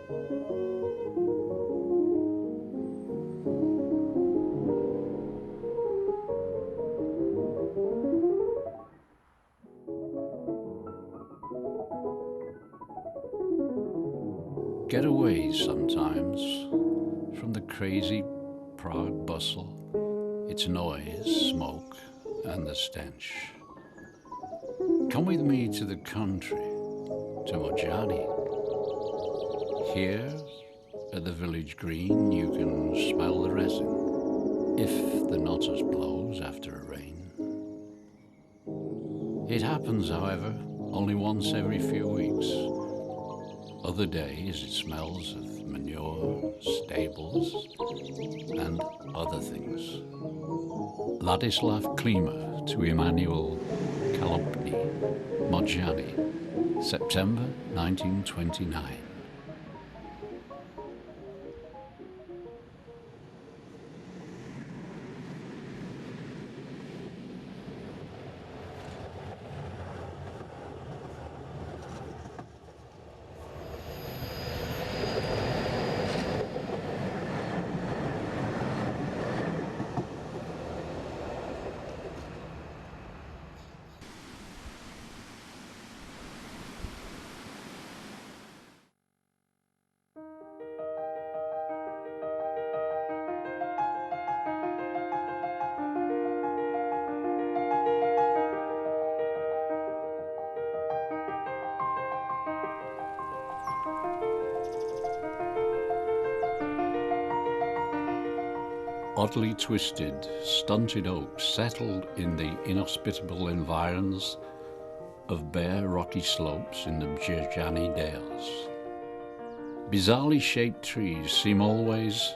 Get away sometimes from the crazy Prague bustle, its noise, smoke, and the stench. Come with me to the country, to Modřanské. Here, at the village green, you can smell the resin, if the notus blows after a rain. It happens, however, only once every few weeks. Other days it smells of manure, stables, and other things. Ladislav Klima to Emmanuel Kalopny, Modřanské, September 1929. Oddly twisted, stunted oaks settled in the inhospitable environs of bare rocky slopes in the Modřanské dales. Bizarrely shaped trees seem always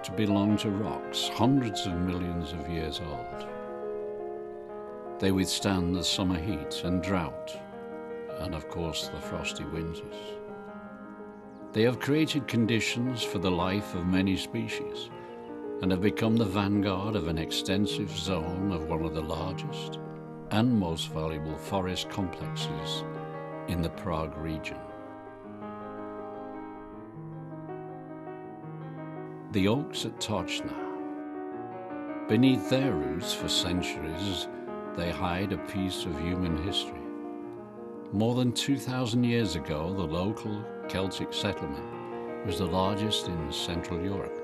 to belong to rocks hundreds of millions of years old. They withstand the summer heat and drought, and of course the frosty winters. They have created conditions for the life of many species, and have become the vanguard of an extensive zone of one of the largest and most valuable forest complexes in the Prague region. The oaks at Točna. Beneath their roots for centuries, they hide a piece of human history. More than 2,000 years ago, the local Celtic settlement was the largest in Central Europe.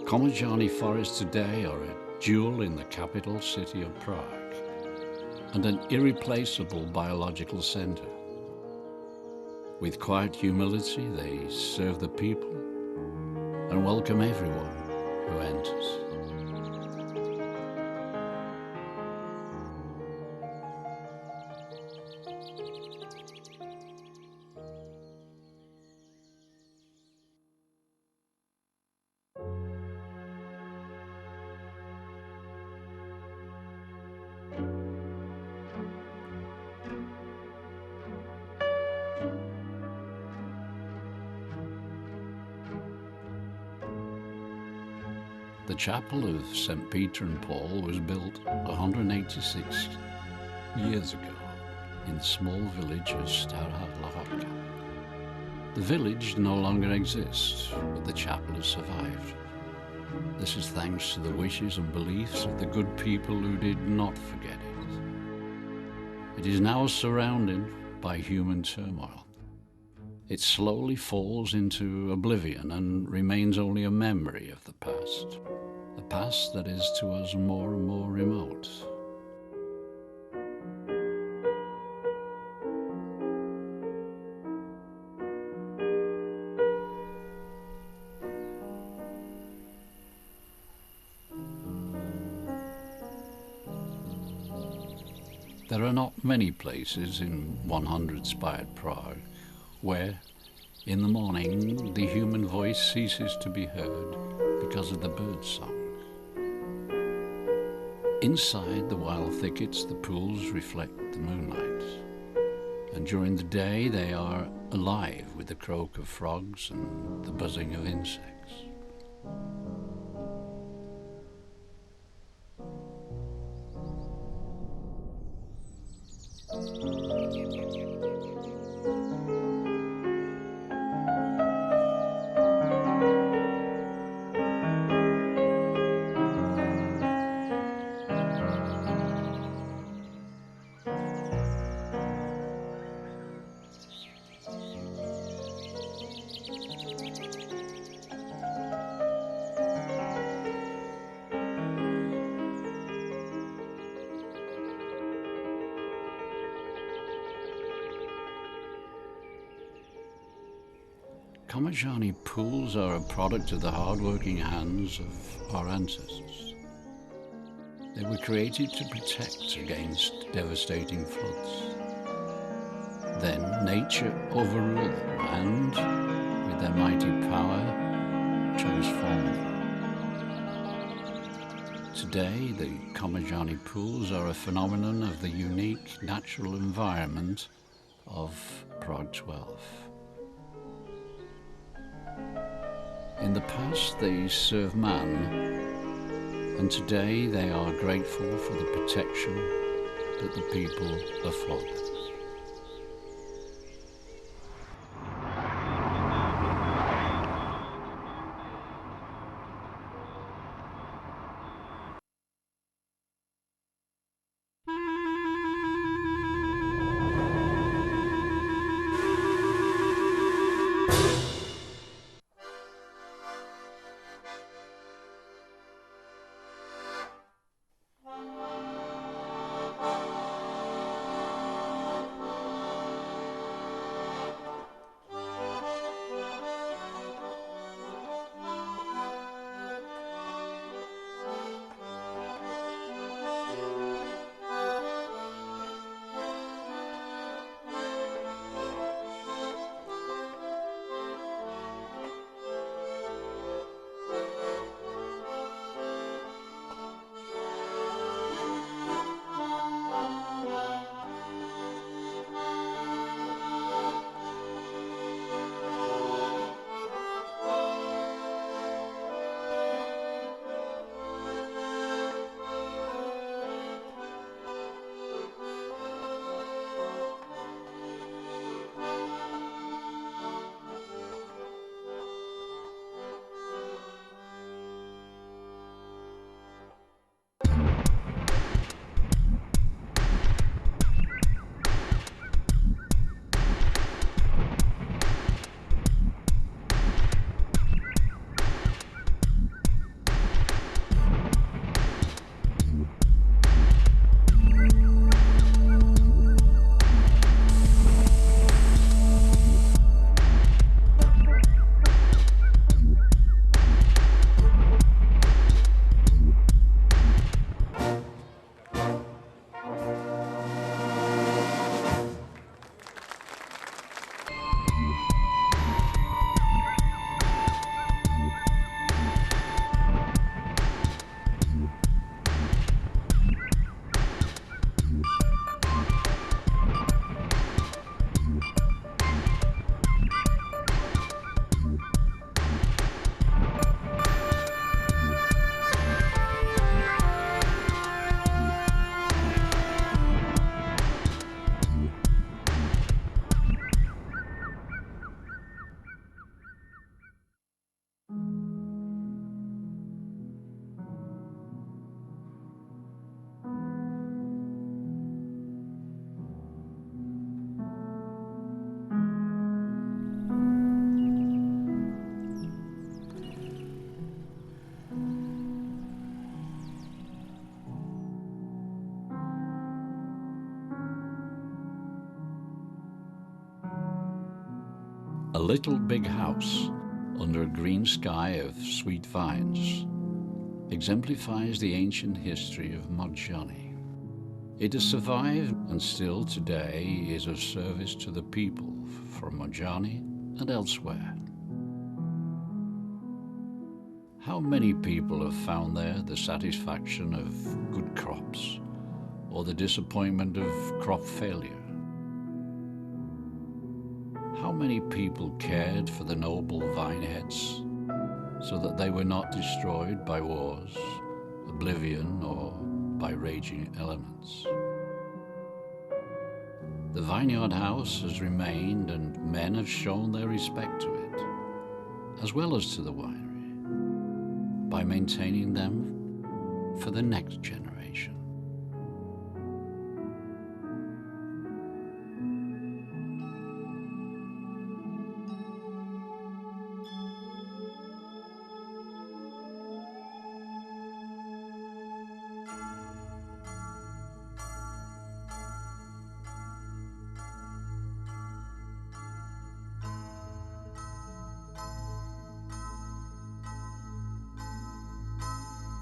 Modřanské forests today are a jewel in the capital city of Prague and an irreplaceable biological center. With quiet humility, they serve the people and welcome everyone who enters. The chapel of St. Peter and Paul was built 186 years ago in the small village of Stará Hlaváčka. The village no longer exists, but the chapel has survived. This is thanks to the wishes and beliefs of the good people who did not forget it. It is now surrounded by human turmoil. It slowly falls into oblivion and remains only a memory of the past that is to us more and more remote. There are not many places in 100-spired Prague where, in the morning, the human voice ceases to be heard because of the bird song. Inside the wild thickets, the pools reflect the moonlight, and during the day they are alive with the croak of frogs and the buzzing of insects. Komajani pools are a product of the hard-working hands of our ancestors. They were created to protect against devastating floods. Then nature overruled them and, with their mighty power, transformed them. Today, the Komajani pools are a phenomenon of the unique natural environment of Prague 12. In the past they served man, and today they are grateful for the protection that the people afford them. A little big house under a green sky of sweet vines exemplifies the ancient history of Modřany. It has survived and still today is of service to the people from Modřany and elsewhere. How many people have found there the satisfaction of good crops or the disappointment of crop failure? How many people cared for the noble vine heads so that they were not destroyed by wars, oblivion, or by raging elements? The vineyard house has remained, and men have shown their respect to it, as well as to the winery, by maintaining them for the next generation.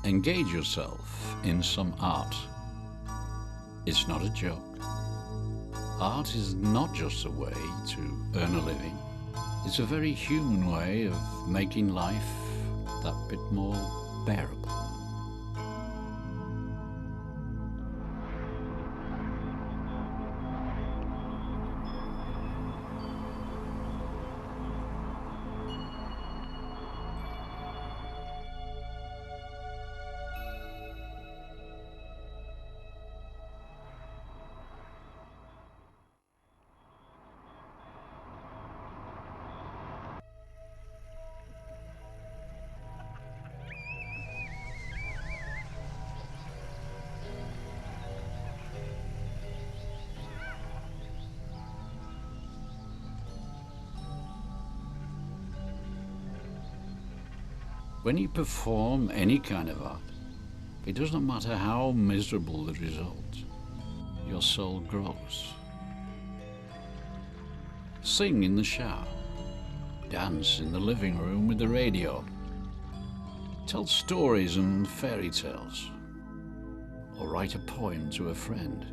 Engage yourself in some art. It's not a joke. Art is not just a way to earn a living. It's a very human way of making life that bit more bearable. When you perform any kind of art, it doesn't matter how miserable the result, your soul grows. Sing in the shower, dance in the living room with the radio, tell stories and fairy tales, or write a poem to a friend,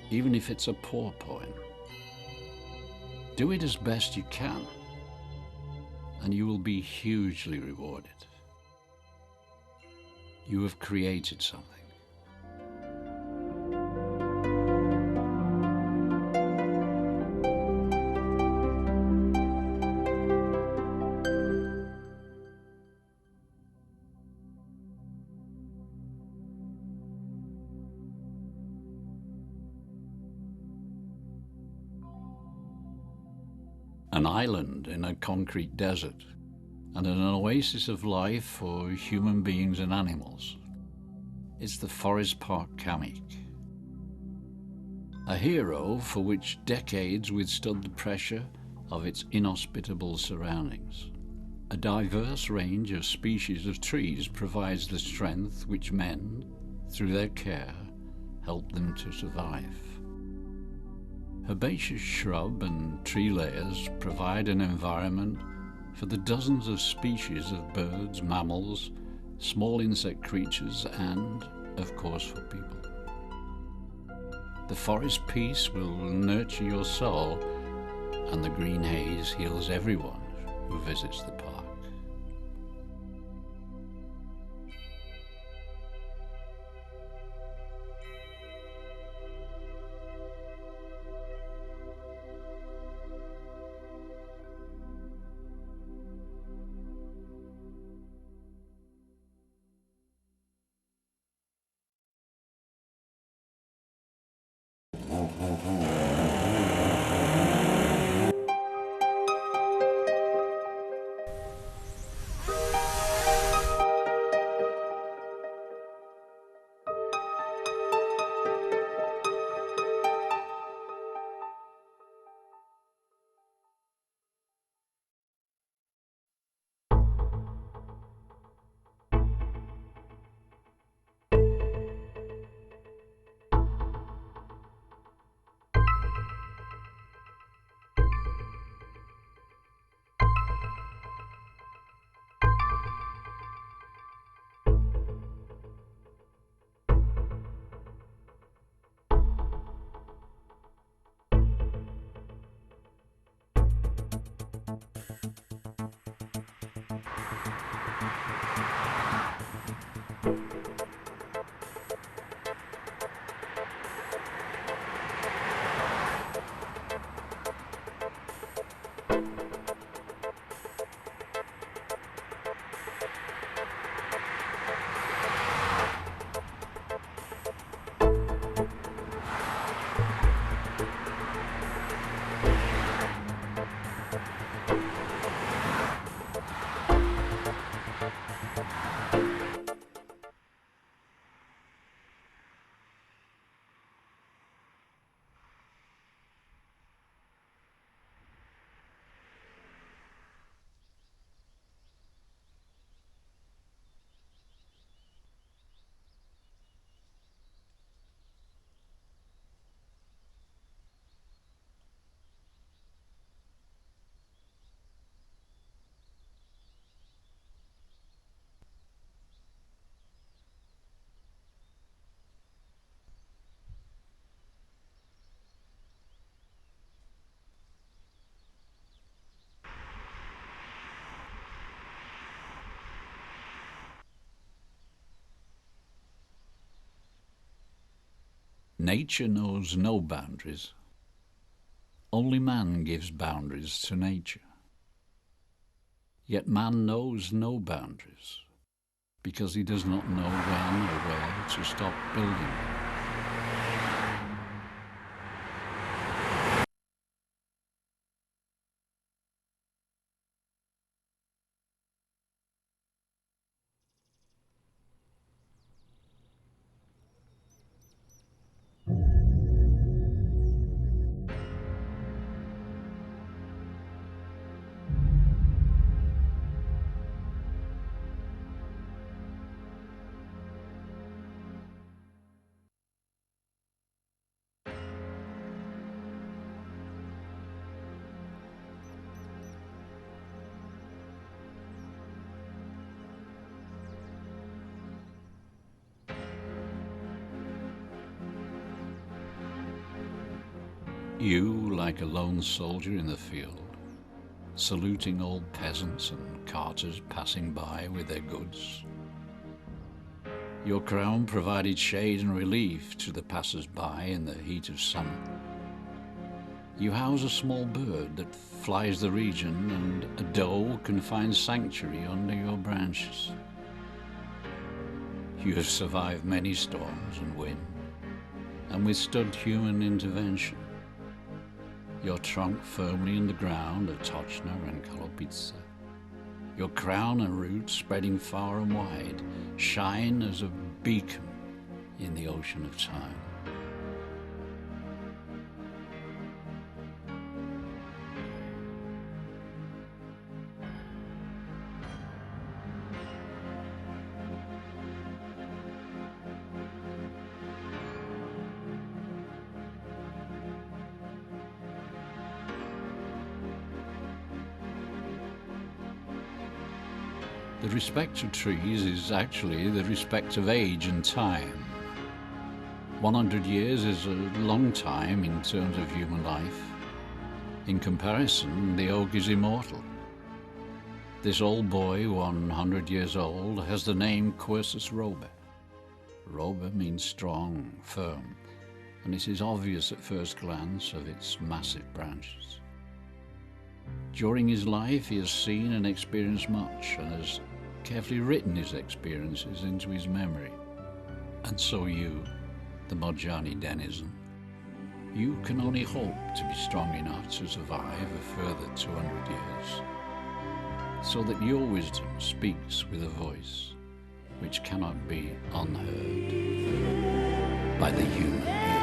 even if it's a poor poem. Do it as best you can, and you will be hugely rewarded. You have created something. An island in a concrete desert, and an oasis of life for human beings and animals. It's the Forest Park Kamek. A hero for which decades withstood the pressure of its inhospitable surroundings. A diverse range of species of trees provides the strength which men, through their care, help them to survive. Herbaceous shrub and tree layers provide an environment for the dozens of species of birds, mammals, small insect creatures, and, of course, for people. The forest peace will nurture your soul, and the green haze heals everyone who visits the park. Nature knows no boundaries. Only man gives boundaries to nature. Yet man knows no boundaries, because he does not know when or where to stop building. You, like a lone soldier in the field, saluting old peasants and carters passing by with their goods. Your crown provided shade and relief to the passers-by in the heat of summer. You house a small bird that flies the region, and a doe can find sanctuary under your branches. You have survived many storms and wind, and withstood human intervention. Your trunk firmly in the ground of Tochna and Kalopitsa. Your crown and roots spreading far and wide shine as a beacon in the ocean of time. The respect of trees is actually the respect of age and time. 100 years is a long time in terms of human life. In comparison, the oak is immortal. This old boy, 100 years old, has the name Quercus Robe. Robe means strong, firm, and it is obvious at first glance of its massive branches. During his life, he has seen and experienced much, and has carefully written his experiences into his memory. And so you, the Modřany denizen, you can only hope to be strong enough to survive a further 200 years, so that your wisdom speaks with a voice which cannot be unheard by the human ear.